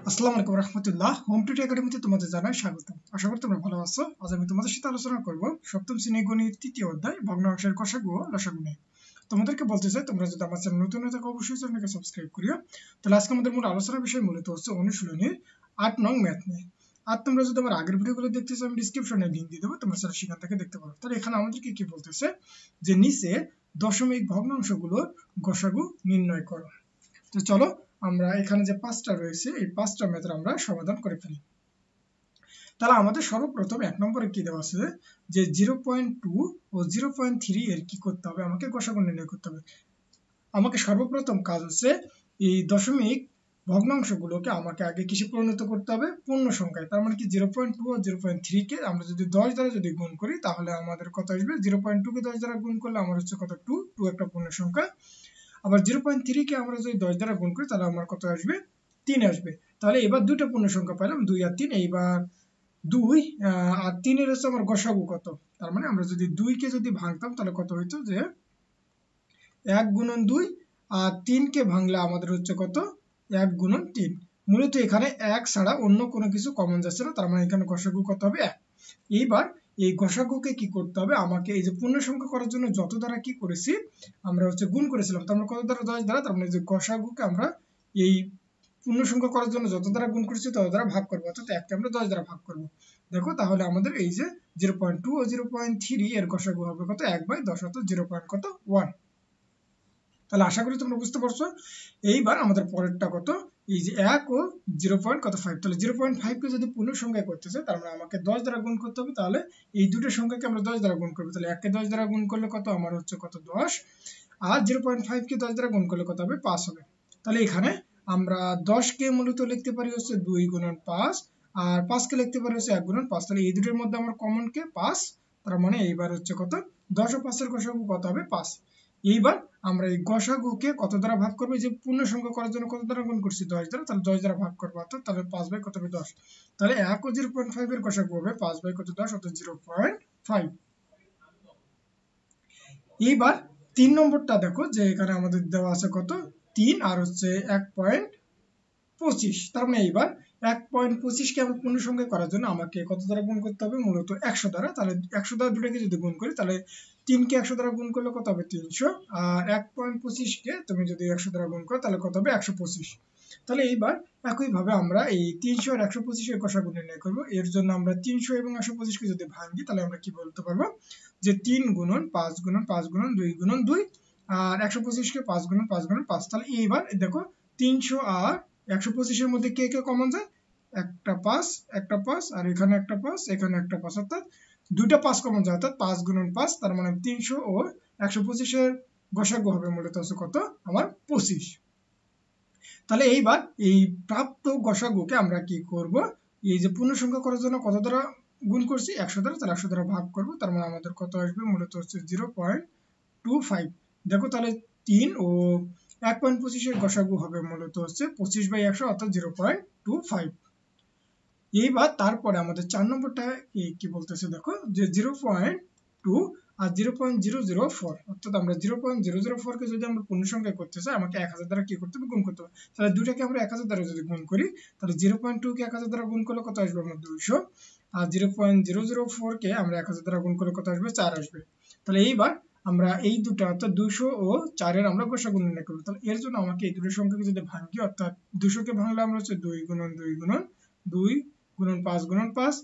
আসসালামু আলাইকুম রহমতুল্লাহ। হোম টুটে একাডেমিতে তোমাদের জানাই স্বাগতম। আশা করি তোমরা ভালো আছো। আজ আমি তোমাদের সাথে আলোচনা করব সপ্তম শ্রেণী গণিত তৃতীয় অধ্যায় ভগ্নাংশের গসাগু ও লসাগু নিয়ে। তোমাদেরকে বলতে চাই, তোমরা যদি আমার চ্যানেল নতুন হয়ে থাকো অবশ্যই চ্যানেলকে সাবস্ক্রাইব করিও। তাহলে আজকে আমাদের মূল আলোচনার বিষয় মূলত হচ্ছে অনুশীলনী 8 নং ম্যাথ নিয়ে। আর তোমরা যদি আমার আগের ভিডিওগুলো দেখতে চাও আমি ডিসক্রিপশনে লিংক দিয়ে দেবো, তোমরা সেখান থেকে দেখতে পারো। তাহলে এখানে আমাদেরকে কি বলতেছে যে নিচে দশমিক ভগ্নাংশগুলোর গসাগু নির্ণয় করো। তো চলো আমরা এখানে যে পাঁচটা রয়েছে এই পাঁচটা ম্যাথের আমরা সমাধান করে ফেলি। তাহলে আমাদের সর্বপ্রথম এক নম্বরে কি দেওয়া আছে যে 0.2 ও 0.3 এর কি করতে হবে, আমাকে গসাগু নির্ণয় করতে হবে। আমাকে সর্বপ্রথম কাজ হচ্ছে এই দশমিক ভগ্নাংশগুলোকে আমাকে আগে কিসে পরিণত করতে হবে, পূর্ণ সংখ্যায়। তার মানে কি 0.2 ও 0.3 কে আমরা যদি 10 দ্বারা যদি গুণ করি তাহলে আমাদের কত আসবে, 0.2 কে 10 দ্বারা গুণ করলে আমার হচ্ছে কত 2 একটা পূর্ণ সংখ্যা। আবার 0.3 কে আমরা যদি 10 দ্বারা গুণ করি তাহলে আমার কত আসবে, 3 আসবে। তাহলে এবার দুটো পূর্ণ সংখ্যা পেলাম, 2 আর 3। এইবার 2 আর 3 এর হচ্ছে আমার গসাগু কত। তার মানে আমরা যদি 2 কে যদি ভাঙতাম তাহলে কত হইতো যে 1 গুণন 2, আর 3 কে ভাঙলে আমাদের হচ্ছে কত 1 গুণন 3। মূলত এখানে 1 ছাড়া অন্য কোনো কিছু কমন যাচ্ছে না, তার মানে এখানে গসাগু কত হবে 1। এইবার এই গসাগুকে কি করতে হবে, আমাকে এই যে পূর্ণ সংখ্যা করার জন্য যত দ্বারা কি করেছি আমরা হচ্ছে গুণ করেছিলাম, তো আমরা কত দ্বারা 10 দ্বারা, তার মানে যে গসাগুকে আমরা এই পূর্ণ সংখ্যা করার জন্য যত দ্বারা গুণ করেছি তত দ্বারা ভাগ করবো, অর্থাৎ 1 কে আমরা 10 দ্বারা ভাগ করব। দেখো তাহলে আমাদের এই যে 0.2 ও 0.3 এর গসাগু হবে কত 1/10, অর্থাৎ 0.1। তাহলে আশা করি তোমরা বুঝতে পারছো। এইবার আমাদের পরেরটা কত, এই যে 1 ও 0.5। তাহলে 0.5 কে যদি পূর্ণ সংখ্যায় করতেছে তার মানে আমাকে 10 দ্বারা গুণ করতে হবে। তাহলে এই দুটো সংখ্যাকে আমরা 10 দ্বারা গুণ করব। তাহলে 1 কে 10 দ্বারা গুণ করলে কত আমার হচ্ছে কত 10, আর 0.5 কে 10 দ্বারা গুণ করলে কত হবে 5 হবে। তাহলে এখানে আমরা 10 কে মূলত লিখতে পারি হচ্ছে 2 গুণন 5, আর 5 কে লিখতে পারি হচ্ছে 1 গুণন 5। তাহলে এই দুটোর মধ্যে আমার কমন কে 5, তার মানে এইবার হচ্ছে কত 10 ও 5 এর গসাগু কত হবে 5। এইবার আমরা এই গসাগুকে কত দ্বারা ভাগ করবো, যে পূর্ণ সংখ্যা করার জন্য কত দ্বারা গুণ করছি 10 দ্বারা, তাহলে 10 দ্বারা ভাগ করবো, অর্থাৎ তাহলে 5 বাই কত হবে 10। তাহলে 1 ও 0.5 এর গসাগু হবে 5 বাই কত 10, অর্থাৎ 0.5। এইবার 3 নম্বরটা দেখো যে এখানে আমাদের দেওয়া আছে কত 3 আর হচ্ছে 1.25। তার মানে এইবার 1.25 কে আমরা পূর্ণ সংখ্যা করার জন্য আমাকে কত দ্বারা গুণ করতে হবে, মূলত 100 দ্বারা। তাহলে 100 দ্বারা দুটাকে যদি গুণ করি তাহলে 3 কে 100 দ্বারা গুণ করলে কত হবে 300, আর 1.25 কে তুমি যদি 100 দ্বারা গুণ করো তাহলে কত হবে 125। তাহলে এইবার একইভাবে আমরা এই 300 আর 125 এর গসাগু নির্ণয় করব। এর জন্য আমরা 300 এবং 125 কে যদি ভাঙি তাহলে আমরা কি বলতে পারবো যে 3 গুণন 5 গুণন 5 গুণন 2 গুণন 2, আর 125 কে 5 গুণন 5 গুণন 5। তাহলে এইবার দেখো 300 আর 125 এর মধ্যে কে কে কমন যায়, একটা 5 একটা 5, আর এখানে একটা 5 এখানে একটা 5, অর্থাৎ দুইটা 5 কমন যায়, অর্থাৎ 5 গুণন 5। তার মানে 300 ও 125 এর গসাগু হবে মূলত হচ্ছে কত আমার 25। তাহলে এইবার এই প্রাপ্ত গসাগুকে আমরা কি করব, এই যে পূর্ণ সংখ্যা করার জন্য কত দ্বারা গুণ করছি 100 দ্বারা, তাহলে 100 দ্বারা ভাগ করব। তার মানে আমাদের কত আসবে, মূলত হচ্ছে 0.25। দেখো তাহলে 3 ও 1.25 এর গসাগু হবে মূলত হচ্ছে 25/100, অর্থাৎ 0.25। এইবার তারপরে আমাদের 4 নম্বরটা কি বলতেছে দেখো যে 0.2 আর 0.004, অর্থাৎ আমরা 0.004 কে যদি আমরা পূর্ণ সংখ্যায় করতে চাই আমাকে 1000 দ্বারা কি করতে হবে, গুণ করতে হবে। তাহলে দুটাকে আমরা 1000 দ্বারা যদি গুণ করি তাহলে 0.2 কে 1000 দ্বারা গুণ করলে কত আসবে আমার 200, আর 0.004 কে আমরা 1000 দ্বারা গুণ করলে কত আসবে 4 আসবে। তাহলে এইবার আমরা এই দুটো অর্থাৎ 200 ও 4 এর আমরা গসাগু নির্ণয় করব। তাহলে এর জন্য আমাকে এই দুটো সংখ্যাকে যদি ভাঙি, অর্থাৎ 200 কে ভাঙলে আমরা হচ্ছে 2 গুণন 2 গুণন 2 গুণন 5 গুণন 5,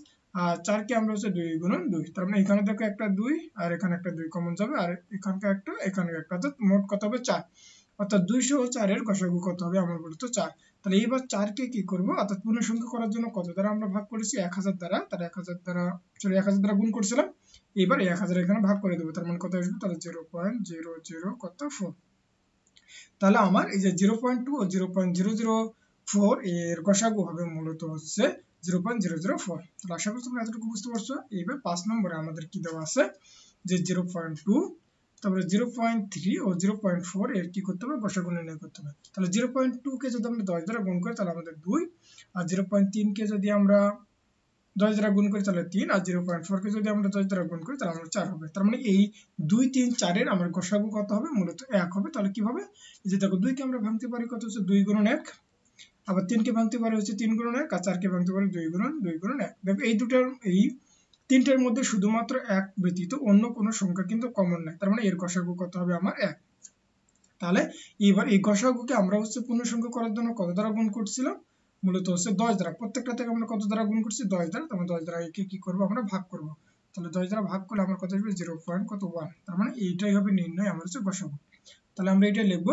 আর 4 কে আমরা হচ্ছে 2 গুণন 2। তার মানে এখানে দেখো একটা 2 আর এখানে একটা 2 কমন যাবে, আর এখানকার একটা এখানে একটা, অর্থাৎ মোট কত হবে 4। অর্থাৎ 200 ও 4 এর গসাগু কত হবে আমার বলতো 4। তাহলে এইবার 4 কে কি করব, অর্থাৎ পূর্ণ সংখ্যা করার জন্য কত দ্বারা আমরা ভাগ করেছি 1000 দ্বারা, তাহলে 1000 দ্বারা 1000 দ্বারা গুণ করছিলাম। এবার 1000 এখানে ভাগ করে দেব, তার মানে কত আসবে, তাহলে 0.00 তাহলে আমার এই যে 0.2 ও 0.004 এর গসাগু হবে মূলত হচ্ছে 0.004। তাহলে আশা করি তোমরা এতটুকু বুঝতে পারছো। এইবার 5 নম্বরে আমাদের কি দেওয়া আছে যে 0.2, তারপরে 0.3 ও 0.4 এর কি করতে হবে, গসাগু নির্ণয় করতে হবে। তাহলে 0.2 কে যদি আমরা 10 দ্বারা গুণ করি তাহলে আমাদের 2, আর 0.3 কে যদি আমরা 10 দ্বারা গুণ করি তাহলে 3, আর 0.4 কে যদি আমরা 10 দ্বারা গুণ করি তাহলে আমরা 4 হবে। তার মানে এই 2 3 4 এর আমার গসাগু কত হবে, মূলত 1 হবে। তাহলে কি হবে, এই যে দেখো 2 কে আমরা ভাঙতে পারি কত হচ্ছে 2 গুণন 1, আবার 3 কে ভাঙতে পারে হচ্ছে 3 গুণন 1 আর 4 কে ভাঙতে পারে 2 গুণন 1। দেখো এই দুটার এই তিনটার মধ্যে শুধুমাত্র 1 ব্যতীত অন্য কোনো সংখ্যা কিন্তু কমন নাই, তার মানে এর গসাগু কত হবে আমার 1। তাহলে এবার এই গসাগুকে আমরা হচ্ছে পূর্ণ সংখ্যা করার জন্য কত দ্বারা গুণ করছিলাম, মূলত হচ্ছে 10 দ্বারা। প্রত্যেকটা থেকে আমরা কত দ্বারা গুণ করছি, 10 দ্বারা। তাহলে 10 দ্বারা একে কি করব আমরা ভাগ করব। তাহলে 10 দ্বারা ভাগ করলে আমার কত আসবে 0.1, তার মানে এইটাই হবে নির্ণয় আমার হচ্ছে গসাগু। তাহলে আমরা এটা লিখব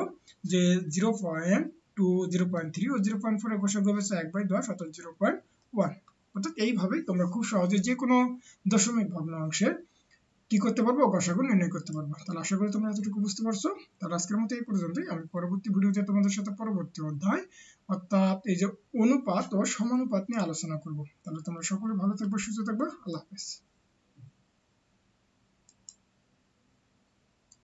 যে 0.2 0.3 ও 0.4 এর গসাগু হবে 1/10 অর্থাৎ 0.1। অর্থাৎ এইভাবেই তোমরা খুব সহজে যে কোনো দশমিক ভগ্নাংশের কি করতে পারবো, গসাগু নির্ণয় করতে পারবো। তাহলে আশা করি তোমরা এতটুকু বুঝতে পারছো। তাহলে আজকের মতো এই পর্যন্তই। আমি পরবর্তী ভিডিওতে তোমাদের সাথে পরবর্তী অধ্যায় অর্থাৎ এই যে অনুপাত ও সমানুপাত নিয়ে আলোচনা করব। তাহলে তোমরা সকলে ভালো থাকবে, সুস্থ থাকবে। আল্লাহ হাফেজ।